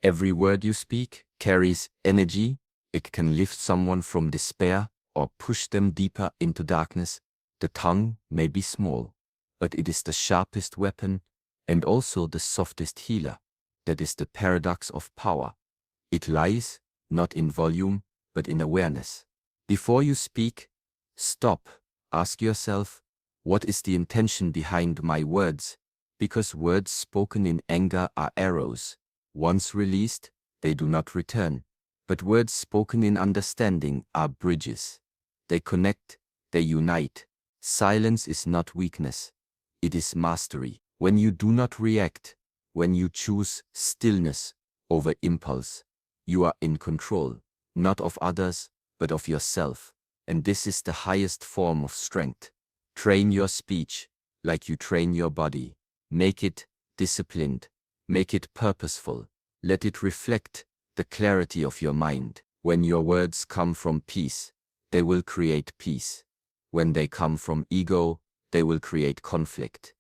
Every word you speak carries energy. It can lift someone from despair or push them deeper into darkness. The tongue may be small, but it is the sharpest weapon and also the softest healer. That is the paradox of power. It lies not in volume, but in awareness. Before you speak, stop. Ask yourself, what is the intention behind my words? Because words spoken in anger are arrows. Once released, they do not return. But words spoken in understanding are bridges. They connect, they unite. Silence is not weakness. It is mastery. When you do not react, when you choose stillness over impulse, you are in control, not of others, but of yourself. And this is the highest form of strength. Train your speech like you train your body. Make it disciplined. Make it purposeful. Let it reflect the clarity of your mind. When your words come from peace, they will create peace. When they come from ego, they will create conflict.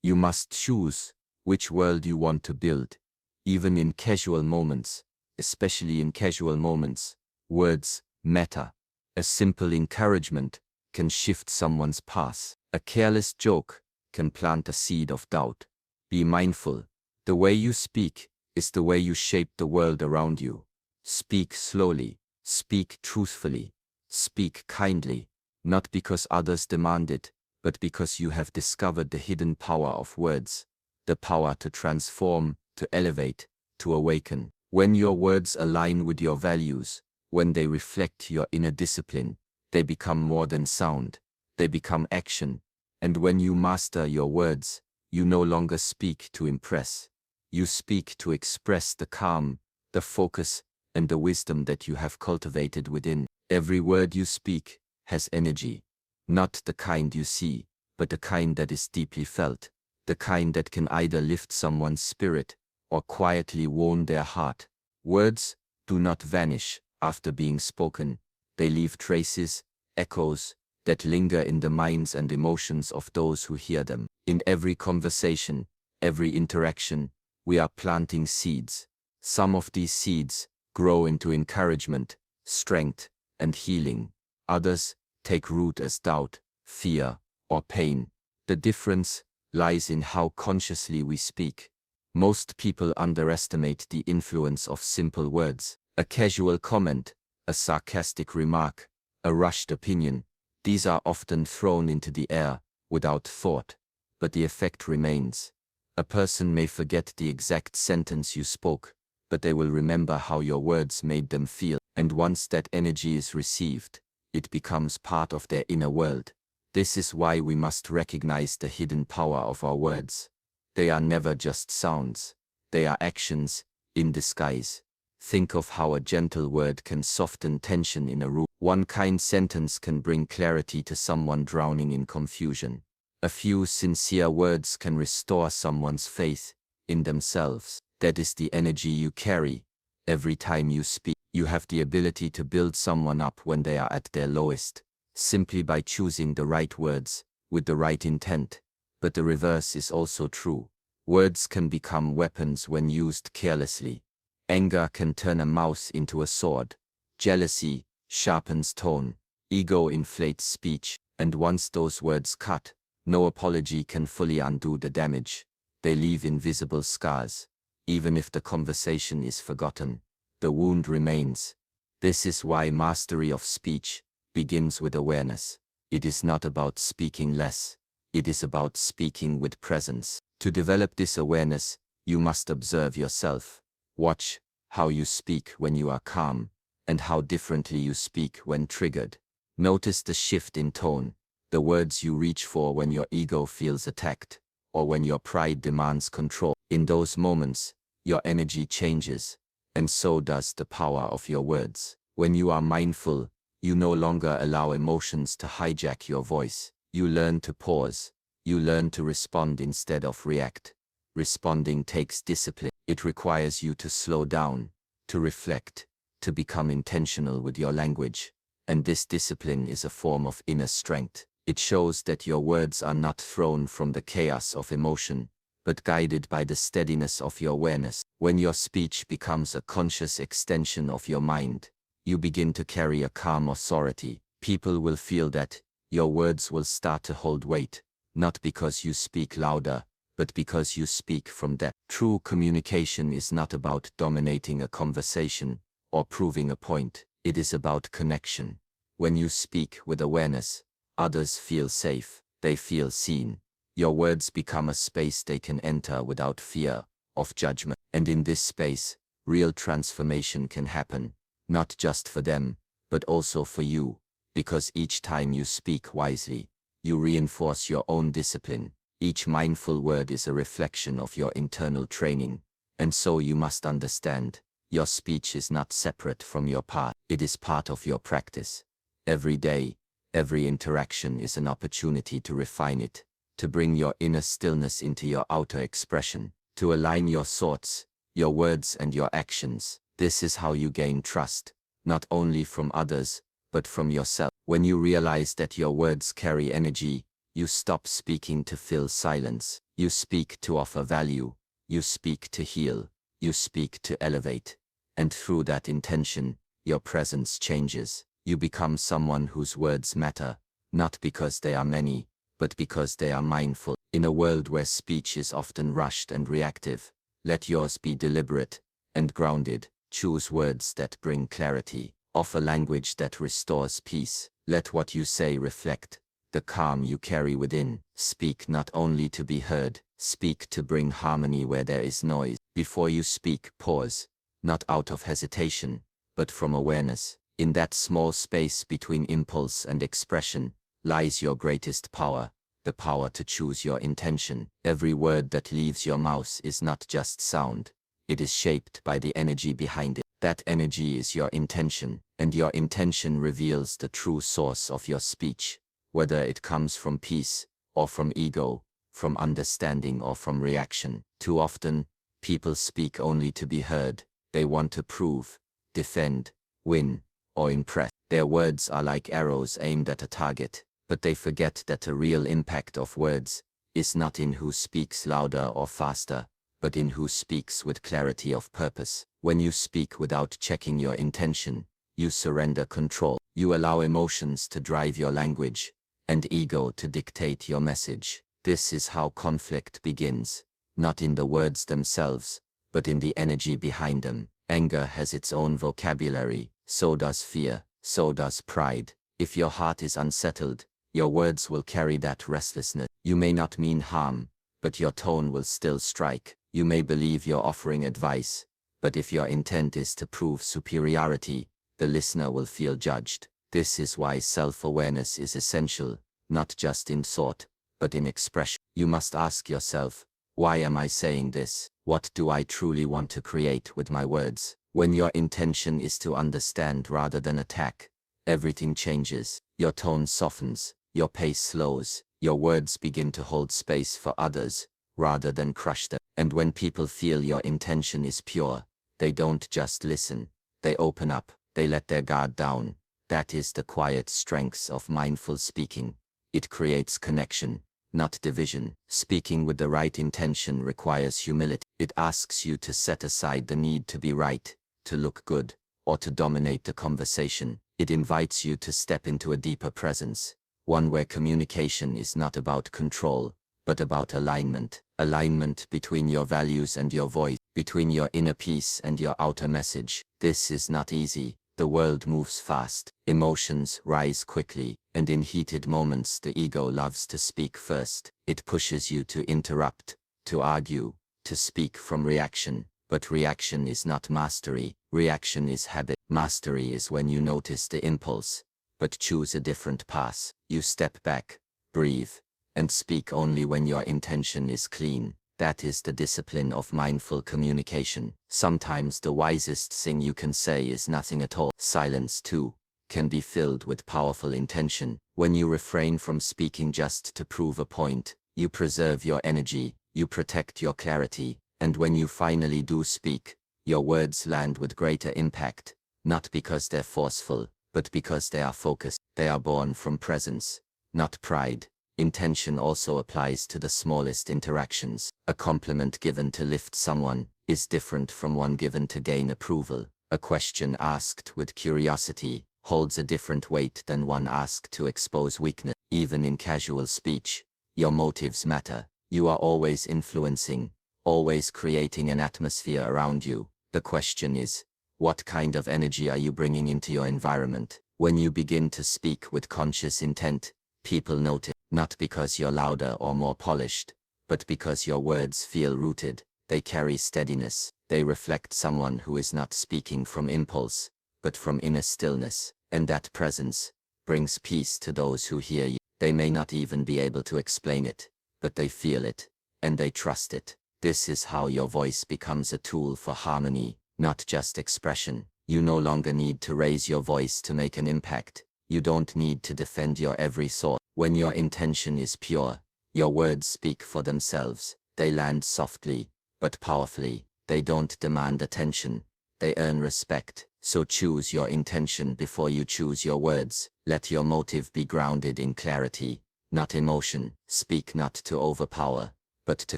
You must choose which world you want to build. Even in casual moments, especially in casual moments, words matter. A simple encouragement can shift someone's path. A careless joke can plant a seed of doubt. Be mindful. The way you speak is the way you shape the world around you. Speak slowly. Speak truthfully. Speak kindly. Not because others demand it, but because you have discovered the hidden power of words. The power to transform, to elevate, to awaken. When your words align with your values, when they reflect your inner discipline, they become more than sound. They become action. And when you master your words, you no longer speak to impress. You speak to express the calm, the focus, and the wisdom that you have cultivated within. Every word you speak has energy. Not the kind you see, but the kind that is deeply felt. The kind that can either lift someone's spirit or quietly wound their heart. Words do not vanish after being spoken. They leave traces, echoes, that linger in the minds and emotions of those who hear them. In every conversation, every interaction, we are planting seeds. Some of these seeds grow into encouragement, strength, and healing. Others take root as doubt, fear, or pain. The difference lies in how consciously we speak. Most people underestimate the influence of simple words. A casual comment, a sarcastic remark, a rushed opinion. These are often thrown into the air without thought, but the effect remains. A person may forget the exact sentence you spoke, but they will remember how your words made them feel. And once that energy is received, it becomes part of their inner world. This is why we must recognize the hidden power of our words. They are never just sounds. They are actions in disguise. Think of how a gentle word can soften tension in a room. One kind sentence can bring clarity to someone drowning in confusion. A few sincere words can restore someone's faith in themselves. That is the energy you carry. Every time you speak, you have the ability to build someone up when they are at their lowest, simply by choosing the right words, with the right intent. But the reverse is also true. Words can become weapons when used carelessly. Anger can turn a mouse into a sword. Jealousy sharpens tone. Ego inflates speech. And once those words cut, no apology can fully undo the damage. They leave invisible scars. Even if the conversation is forgotten, the wound remains. This is why mastery of speech begins with awareness. It is not about speaking less. It is about speaking with presence. To develop this awareness, you must observe yourself. Watch how you speak when you are calm, and how differently you speak when triggered. Notice the shift in tone, the words you reach for when your ego feels attacked, or when your pride demands control. In those moments, your energy changes, and so does the power of your words. When you are mindful, you no longer allow emotions to hijack your voice. You learn to pause. You learn to respond instead of react. Responding takes discipline. It requires you to slow down, to reflect, to become intentional with your language. And this discipline is a form of inner strength. It shows that your words are not thrown from the chaos of emotion, but guided by the steadiness of your awareness. When your speech becomes a conscious extension of your mind, you begin to carry a calm authority. People will feel that. Your words will start to hold weight, not because you speak louder, but because you speak from depth. True communication is not about dominating a conversation or proving a point. It is about connection. When you speak with awareness, others feel safe, they feel seen. Your words become a space they can enter without fear of judgment. And in this space, real transformation can happen, not just for them, but also for you, because each time you speak wisely, you reinforce your own discipline. Each mindful word is a reflection of your internal training, and so you must understand, your speech is not separate from your path, it is part of your practice. Every day, every interaction is an opportunity to refine it, to bring your inner stillness into your outer expression, to align your thoughts, your words and your actions. This is how you gain trust, not only from others, but from yourself. When you realize that your words carry energy, you stop speaking to fill silence. You speak to offer value. You speak to heal. You speak to elevate. And through that intention, your presence changes. You become someone whose words matter, not because they are many, but because they are mindful. In a world where speech is often rushed and reactive, let yours be deliberate and grounded. Choose words that bring clarity. Offer language that restores peace. Let what you say reflect the calm you carry within. Speak not only to be heard, speak to bring harmony where there is noise. Before you speak, pause, not out of hesitation, but from awareness. In that small space between impulse and expression lies your greatest power, the power to choose your intention. Every word that leaves your mouth is not just sound, it is shaped by the energy behind it. That energy is your intention, and your intention reveals the true source of your speech, whether it comes from peace, or from ego, from understanding or from reaction. Too often, people speak only to be heard. They want to prove, defend, win, or impress. Their words are like arrows aimed at a target, but they forget that the real impact of words is not in who speaks louder or faster, but in who speaks with clarity of purpose. When you speak without checking your intention, you surrender control. You allow emotions to drive your language, and ego to dictate your message. This is how conflict begins, not in the words themselves, but in the energy behind them. Anger has its own vocabulary, so does fear, so does pride. If your heart is unsettled, your words will carry that restlessness. You may not mean harm, but your tone will still strike. You may believe you're offering advice, but if your intent is to prove superiority, the listener will feel judged. This is why self-awareness is essential, not just in thought, but in expression. You must ask yourself, why am I saying this? What do I truly want to create with my words? When your intention is to understand rather than attack, everything changes. Your tone softens, your pace slows, your words begin to hold space for others, rather than crush them. And when people feel your intention is pure, they don't just listen, they open up, they let their guard down. That is the quiet strength of mindful speaking. It creates connection, not division. Speaking with the right intention requires humility. It asks you to set aside the need to be right, to look good, or to dominate the conversation. It invites you to step into a deeper presence, one where communication is not about control, but about alignment. Alignment between your values and your voice, between your inner peace and your outer message. This is not easy. The world moves fast, emotions rise quickly, and in heated moments the ego loves to speak first. It pushes you to interrupt, to argue, to speak from reaction. But reaction is not mastery, reaction is habit. Mastery is when you notice the impulse, but choose a different path. You step back, breathe, and speak only when your intention is clean. That is the discipline of mindful communication. Sometimes the wisest thing you can say is nothing at all. Silence, too, can be filled with powerful intention. When you refrain from speaking just to prove a point, you preserve your energy, you protect your clarity, and when you finally do speak, your words land with greater impact, not because they're forceful, but because they are focused. They are born from presence, not pride. Intention also applies to the smallest interactions. A compliment given to lift someone is different from one given to gain approval. A question asked with curiosity holds a different weight than one asked to expose weakness. Even in casual speech, your motives matter. You are always influencing, always creating an atmosphere around you. The question is, what kind of energy are you bringing into your environment? When you begin to speak with conscious intent, people notice, not because you're louder or more polished, but because your words feel rooted. They carry steadiness. They reflect someone who is not speaking from impulse, but from inner stillness. And that presence brings peace to those who hear you. They may not even be able to explain it, but they feel it, and they trust it. This is how your voice becomes a tool for harmony, not just expression. You no longer need to raise your voice to make an impact. You don't need to defend your every thought. When your intention is pure, your words speak for themselves. They land softly, but powerfully. They don't demand attention. They earn respect. So choose your intention before you choose your words. Let your motive be grounded in clarity, not emotion. Speak not to overpower, but to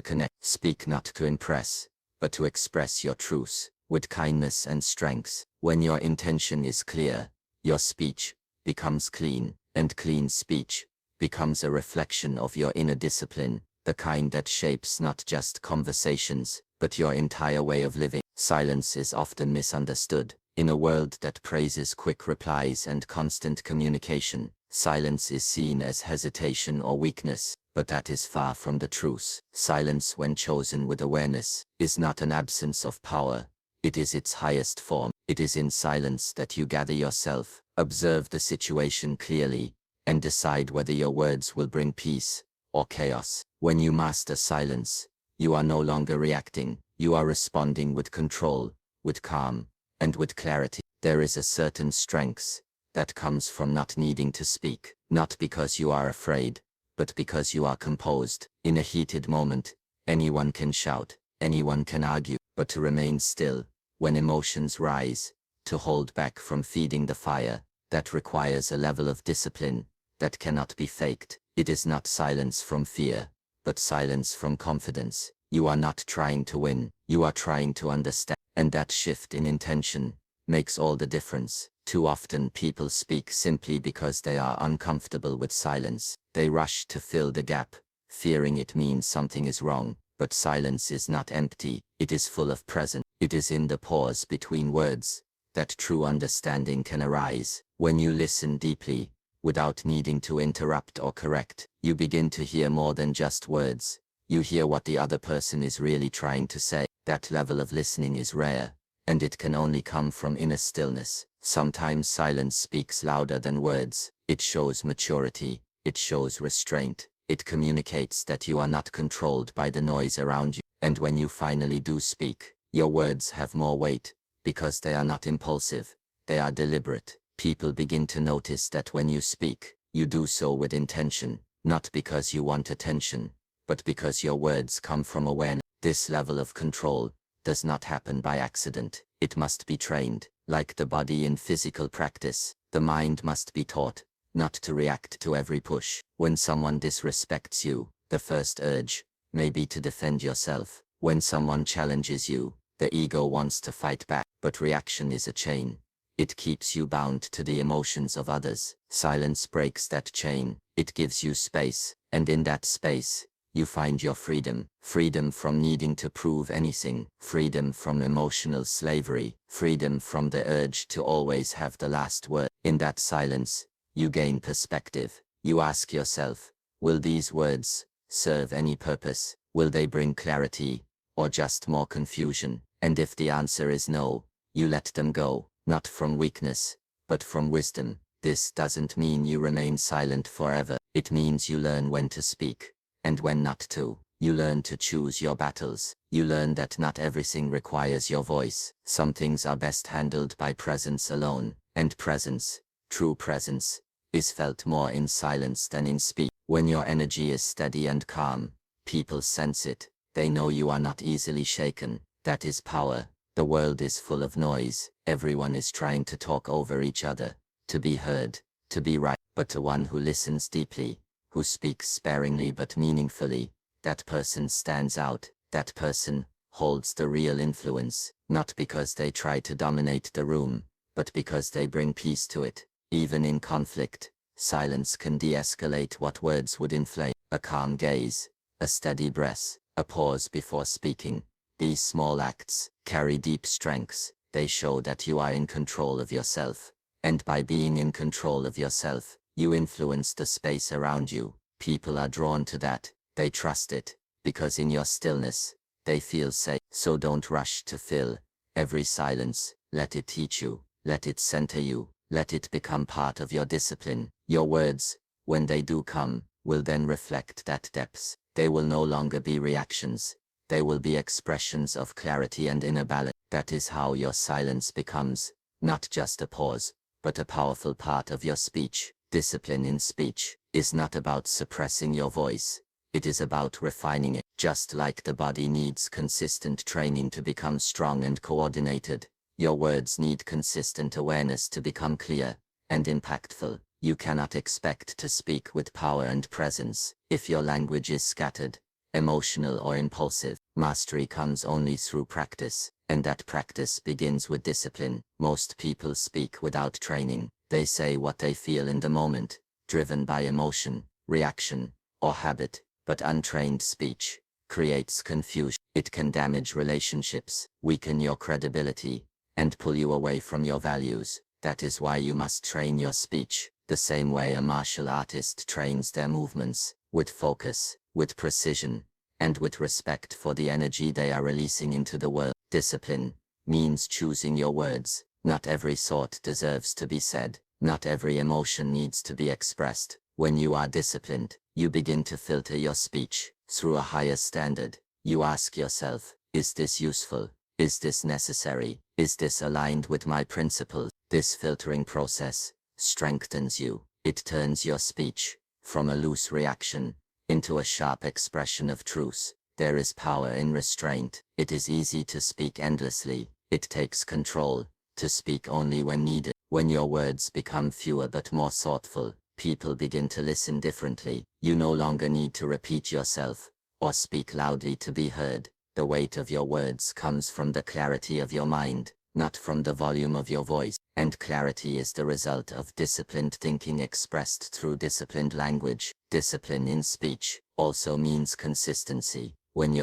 connect. Speak not to impress, but to express your truth with kindness and strength. When your intention is clear, your speech becomes clean, and clean speech becomes a reflection of your inner discipline, the kind that shapes not just conversations, but your entire way of living. Silence is often misunderstood. In a world that praises quick replies and constant communication, silence is seen as hesitation or weakness, but that is far from the truth. Silence, when chosen with awareness, is not an absence of power. It is its highest form. It is in silence that you gather yourself, observe the situation clearly, and decide whether your words will bring peace or chaos. When you master silence, you are no longer reacting. You are responding with control, with calm, and with clarity. There is a certain strength that comes from not needing to speak, not because you are afraid, but because you are composed. In a heated moment, anyone can shout, anyone can argue, but to remain still when emotions rise, to hold back from feeding the fire, that requires a level of discipline that cannot be faked. It is not silence from fear, but silence from confidence. You are not trying to win, you are trying to understand. And that shift in intention makes all the difference. Too often people speak simply because they are uncomfortable with silence. They rush to fill the gap, fearing it means something is wrong. But silence is not empty, it is full of presence. It is in the pause between words that true understanding can arise. When you listen deeply, without needing to interrupt or correct, you begin to hear more than just words. You hear what the other person is really trying to say. That level of listening is rare, and it can only come from inner stillness. Sometimes silence speaks louder than words. It shows maturity, it shows restraint, it communicates that you are not controlled by the noise around you. And when you finally do speak, your words have more weight, because they are not impulsive, they are deliberate. People begin to notice that when you speak, you do so with intention, not because you want attention, but because your words come from awareness. This level of control does not happen by accident. It must be trained. Like the body in physical practice, the mind must be taught not to react to every push. When someone disrespects you, the first urge may be to defend yourself. When someone challenges you, the ego wants to fight back. But reaction is a chain. It keeps you bound to the emotions of others. Silence breaks that chain. It gives you space, and in that space, you find your freedom. Freedom from needing to prove anything. Freedom from emotional slavery. Freedom from the urge to always have the last word. In that silence, you gain perspective. You ask yourself, will these words serve any purpose? Will they bring clarity, or just more confusion? And if the answer is no, you let them go, not from weakness, but from wisdom. This doesn't mean you remain silent forever. It means you learn when to speak, and when not to. You learn to choose your battles. You learn that not everything requires your voice. Some things are best handled by presence alone, and presence, true presence, is felt more in silence than in speech. When your energy is steady and calm, people sense it. They know you are not easily shaken. That is power. The world is full of noise. Everyone is trying to talk over each other, to be heard, to be right. But to one who listens deeply, who speaks sparingly but meaningfully, that person stands out. That person holds the real influence, not because they try to dominate the room, but because they bring peace to it. Even in conflict, silence can de-escalate what words would inflame. A calm gaze, a steady breath, a pause before speaking. These small acts carry deep strengths. They show that you are in control of yourself. And by being in control of yourself, you influence the space around you. People are drawn to that. They trust it, because in your stillness, they feel safe. So don't rush to fill every silence. Let it teach you. Let it center you. Let it become part of your discipline. Your words, when they do come, will then reflect that depth. They will no longer be reactions. They will be expressions of clarity and inner balance. That is how your silence becomes, not just a pause, but a powerful part of your speech. Discipline in speech is not about suppressing your voice. It is about refining it. Just like the body needs consistent training to become strong and coordinated, your words need consistent awareness to become clear and impactful. You cannot expect to speak with power and presence if your language is scattered, emotional or impulsive. Mastery comes only through practice, and that practice begins with discipline. Most people speak without training. They say what they feel in the moment, driven by emotion, reaction, or habit. But untrained speech creates confusion. It can damage relationships, weaken your credibility, and pull you away from your values. That is why you must train your speech the same way a martial artist trains their movements, with focus, with precision, and with respect for the energy they are releasing into the world. Discipline means choosing your words. Not every thought deserves to be said. Not every emotion needs to be expressed. When you are disciplined, you begin to filter your speech through a higher standard. You ask yourself, is this useful? Is this necessary? Is this aligned with my principles? This filtering process strengthens you. It turns your speech from a loose reaction into a sharp expression of truth. There is power in restraint. It is easy to speak endlessly. It takes control to speak only when needed. When your words become fewer but more thoughtful, people begin to listen differently. You no longer need to repeat yourself or speak loudly to be heard. The weight of your words comes from the clarity of your mind, not from the volume of your voice. And clarity is the result of disciplined thinking expressed through disciplined language. Discipline in speech also means consistency. When your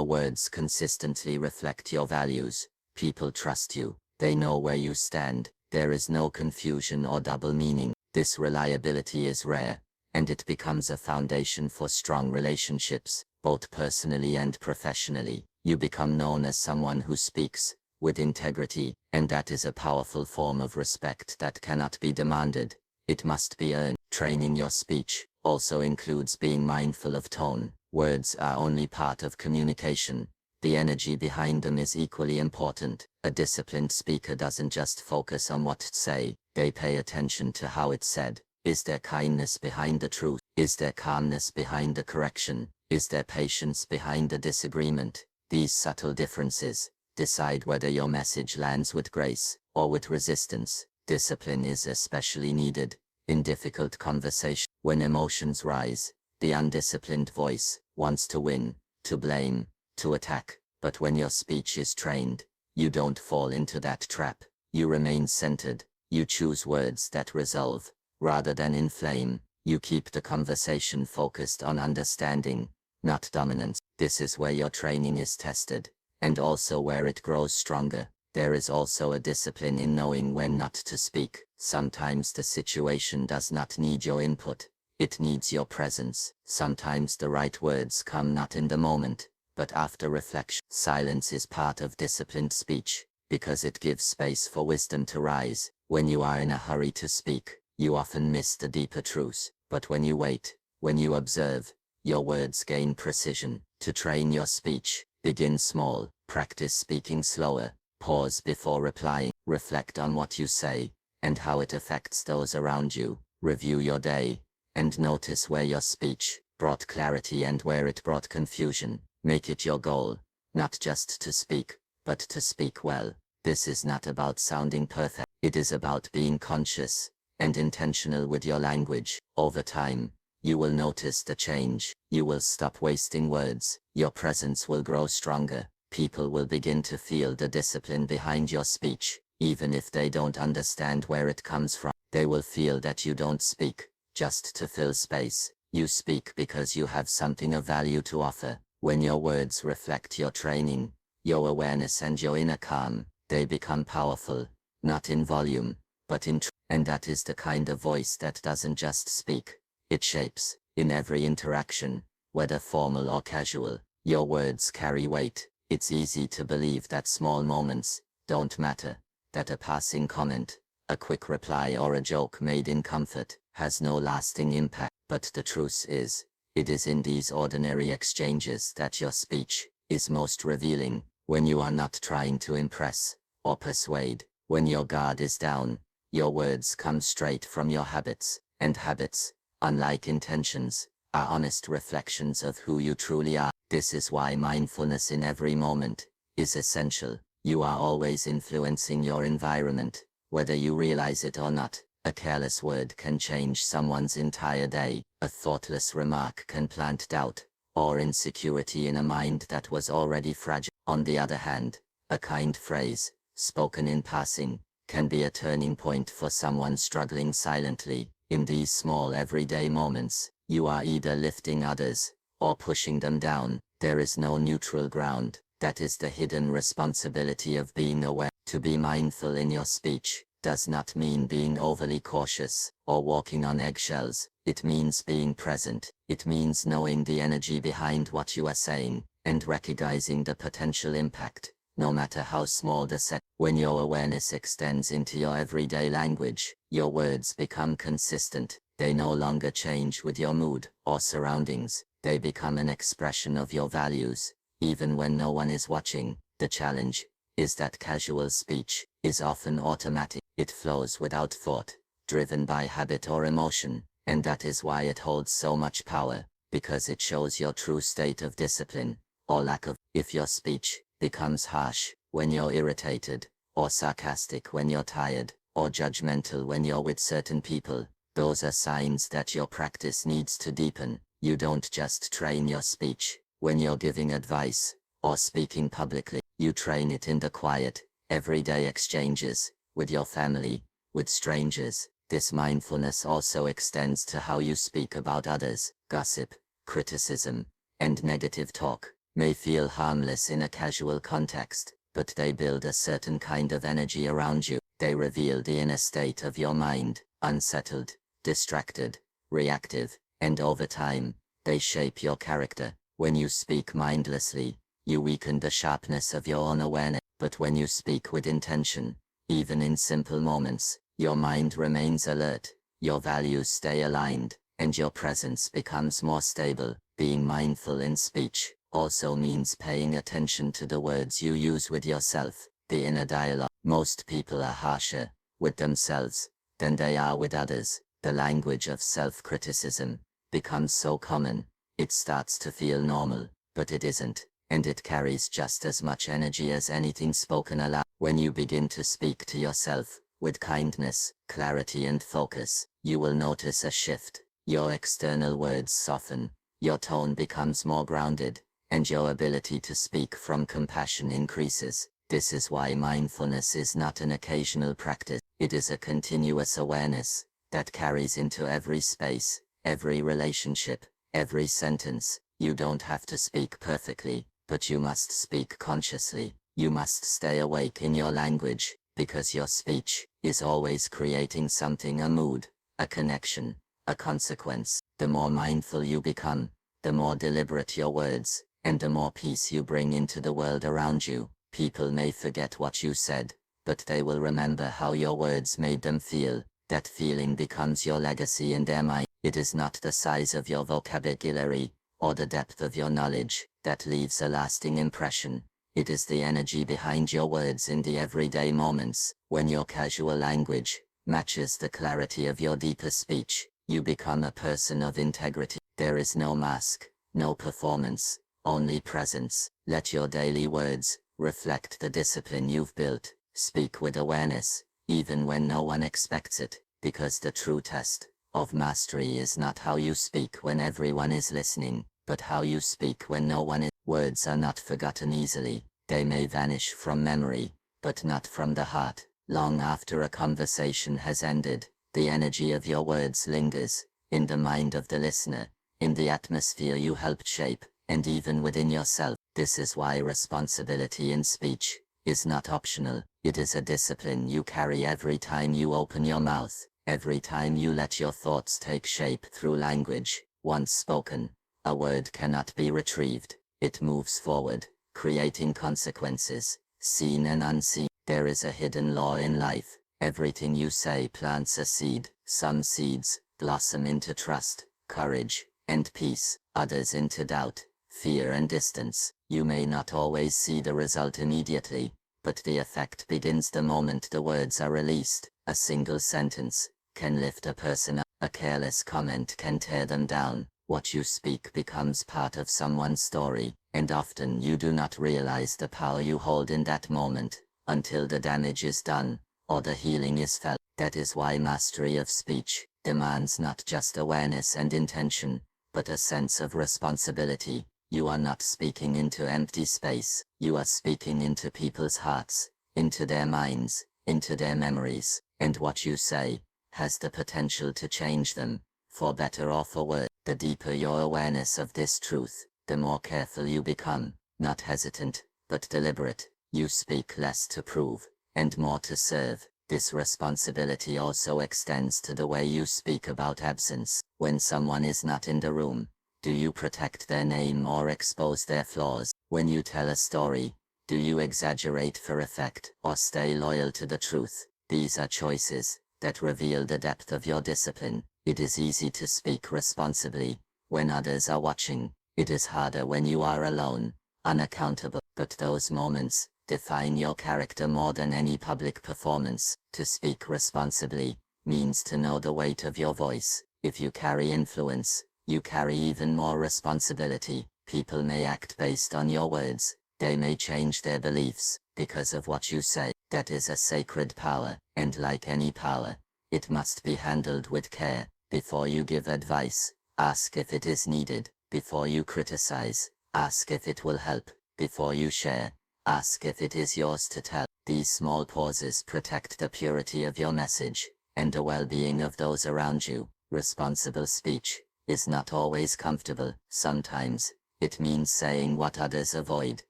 words consistently reflect your values, people trust you. They know where you stand. There is no confusion or double meaning. This reliability is rare, and it becomes a foundation for strong relationships, both personally and professionally. You become known as someone who speaks with integrity, and that is a powerful form of respect that cannot be demanded. It must be earned. Training your speech also includes being mindful of tone. Words are only part of communication. The energy behind them is equally important. A disciplined speaker doesn't just focus on what to say, they pay attention to how it's said. Is there kindness behind the truth? Is there calmness behind the correction? Is there patience behind the disagreement? These subtle differences decide whether your message lands with grace or with resistance. Discipline is especially needed in difficult conversation. When emotions rise, the undisciplined voice wants to win, to blame, to attack. But when your speech is trained, you don't fall into that trap. You remain centered. You choose words that resolve, rather than inflame. You keep the conversation focused on understanding, not dominance. This is where your training is tested, and also where it grows stronger. There is also a discipline in knowing when not to speak. Sometimes the situation does not need your input. It needs your presence. Sometimes the right words come not in the moment, but after reflection. Silence is part of disciplined speech, because it gives space for wisdom to rise. When you are in a hurry to speak, you often miss the deeper truths. But when you wait, when you observe, your words gain precision. To train your speech, begin small. Practice speaking slower. Pause before replying. Reflect on what you say, and how it affects those around you. Review your day, and notice where your speech brought clarity and where it brought confusion. Make it your goal, not just to speak, but to speak well. This is not about sounding perfect. It is about being conscious and intentional with your language. Over time, you will notice the change. You will stop wasting words. Your presence will grow stronger. People will begin to feel the discipline behind your speech. Even if they don't understand where it comes from, they will feel that you don't speak just to fill space. You speak because you have something of value to offer. When your words reflect your training, your awareness and your inner calm, they become powerful, not in volume, but in truth. And that is the kind of voice that doesn't just speak, it shapes. In every interaction, whether formal or casual, your words carry weight. It's easy to believe that small moments don't matter, that a passing comment, a quick reply or a joke made in comfort has no lasting impact. But the truth is, it is in these ordinary exchanges that your speech is most revealing. When you are not trying to impress or persuade, when your guard is down, your words come straight from your habits, and habits, unlike intentions, are honest reflections of who you truly are. This is why mindfulness in every moment is essential. You are always influencing your environment, whether you realize it or not. A careless word can change someone's entire day. A thoughtless remark can plant doubt or insecurity in a mind that was already fragile. On the other hand, a kind phrase, spoken in passing, can be a turning point for someone struggling silently. In these small everyday moments, you are either lifting others or pushing them down. There is no neutral ground. That is the hidden responsibility of being aware. To be mindful in your speech does not mean being overly cautious or walking on eggshells. It means being present. It means knowing the energy behind what you are saying and recognizing the potential impact, no matter how small the set. When your awareness extends into your everyday language, your words become consistent. They no longer change with your mood or surroundings. They become an expression of your values, even when no one is watching. The challenge is that casual speech is often automatic. It flows without thought, driven by habit or emotion, and that is why it holds so much power, because it shows your true state of discipline, or lack of. If your speech becomes harsh when you're irritated, or sarcastic when you're tired, or judgmental when you're with certain people, those are signs that your practice needs to deepen. You don't just train your speech when you're giving advice or speaking publicly. You train it in the quiet, everyday exchanges, with your family, with strangers. This mindfulness also extends to how you speak about others. Gossip, criticism, and negative talk may feel harmless in a casual context, but they build a certain kind of energy around you. They reveal the inner state of your mind, unsettled, distracted, reactive, and over time, they shape your character. When you speak mindlessly, you weaken the sharpness of your own awareness. But when you speak with intention, even in simple moments, your mind remains alert, your values stay aligned, and your presence becomes more stable. Being mindful in speech also means paying attention to the words you use with yourself, the inner dialogue. Most people are harsher with themselves than they are with others. The language of self-criticism becomes so common, it starts to feel normal, but it isn't, and it carries just as much energy as anything spoken aloud. When you begin to speak to yourself with kindness, clarity and focus, you will notice a shift. Your external words soften, your tone becomes more grounded, and your ability to speak from compassion increases. This is why mindfulness is not an occasional practice, it is a continuous awareness that carries into every space, every relationship, every sentence. You don't have to speak perfectly, but you must speak consciously. You must stay awake in your language, because your speech is always creating something, a mood, a connection, a consequence. The more mindful you become, the more deliberate your words, and the more peace you bring into the world around you. People may forget what you said, but they will remember how your words made them feel. That feeling becomes your legacy in their mind. It is not the size of your vocabulary, or the depth of your knowledge, that leaves a lasting impression. It is the energy behind your words in the everyday moments. When your casual language matches the clarity of your deeper speech, you become a person of integrity. There is no mask, no performance, only presence. Let your daily words reflect the discipline you've built. Speak with awareness, even when no one expects it. because the true test of mastery is not how you speak when everyone is listening, but how you speak when no one is. Words are not forgotten easily, they may vanish from memory, but not from the heart. Long after a conversation has ended, the energy of your words lingers, in the mind of the listener, in the atmosphere you helped shape, and even within yourself. This is why responsibility in speech is not optional, it is a discipline you carry every time you open your mouth, every time you let your thoughts take shape through language. Once spoken, a word cannot be retrieved, it moves forward, creating consequences, seen and unseen. There is a hidden law in life, everything you say plants a seed. Some seeds blossom into trust, courage, and peace, others into doubt, fear and distance. You may not always see the result immediately, but the effect begins the moment the words are released. A single sentence can lift a person up, a careless comment can tear them down. What you speak becomes part of someone's story, and often you do not realize the power you hold in that moment, until the damage is done, or the healing is felt. That is why mastery of speech demands not just awareness and intention, but a sense of responsibility. You are not speaking into empty space, you are speaking into people's hearts, into their minds, into their memories, and what you say has the potential to change them, for better or for worse. The deeper your awareness of this truth, the more careful you become, not hesitant, but deliberate. You speak less to prove, and more to serve. This responsibility also extends to the way you speak about absence. When someone is not in the room, do you protect their name or expose their flaws? When you tell a story, do you exaggerate for effect or stay loyal to the truth? These are choices that reveal the depth of your discipline. It is easy to speak responsibly when others are watching. It is harder when you are alone, unaccountable. But those moments define your character more than any public performance. To speak responsibly means to know the weight of your voice. If you carry influence, you carry even more responsibility. People may act based on your words, they may change their beliefs because of what you say. That is a sacred power, and like any power, it must be handled with care. Before you give advice, ask if it is needed. Before you criticize, ask if it will help. Before you share, ask if it is yours to tell. These small pauses protect the purity of your message, and the well-being of those around you. Responsible speech is not always comfortable. Sometimes, it means saying what others avoid.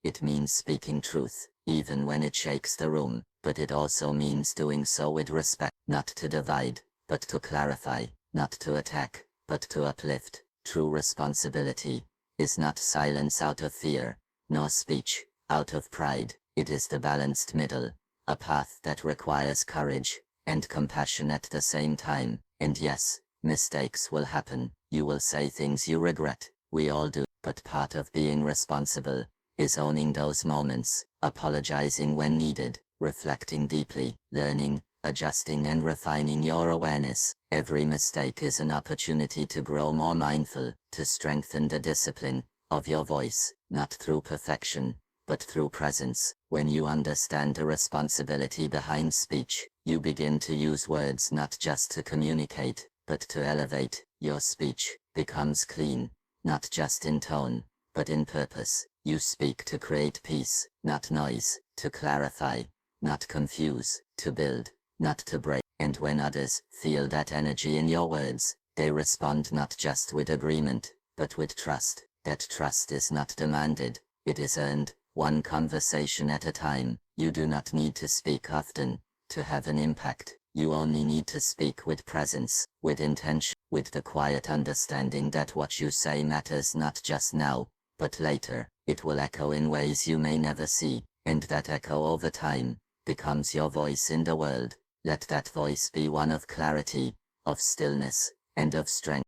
It means speaking truth, even when it shakes the room. But it also means doing so with respect, not to divide, but to clarify, not to attack, but to uplift. True responsibility is not silence out of fear, nor speech out of pride. It is the balanced middle, a path that requires courage and compassion at the same time. And yes, mistakes will happen. You will say things you regret. We all do. But part of being responsible is owning those moments, apologizing when needed, reflecting deeply, learning, adjusting and refining your awareness. Every mistake is an opportunity to grow more mindful, to strengthen the discipline of your voice, not through perfection, but through presence. When you understand the responsibility behind speech, you begin to use words not just to communicate, but to elevate. Your speech becomes clean, not just in tone, but in purpose. You speak to create peace, not noise, to clarify, not confuse, to build, not to break. And when others feel that energy in your words, they respond not just with agreement, but with trust. That trust is not demanded, it is earned, one conversation at a time. You do not need to speak often to have an impact. You only need to speak with presence, with intention, with the quiet understanding that what you say matters not just now, but later. It will echo in ways you may never see, and that echo over time becomes your voice in the world. Let that voice be one of clarity, of stillness, and of strength.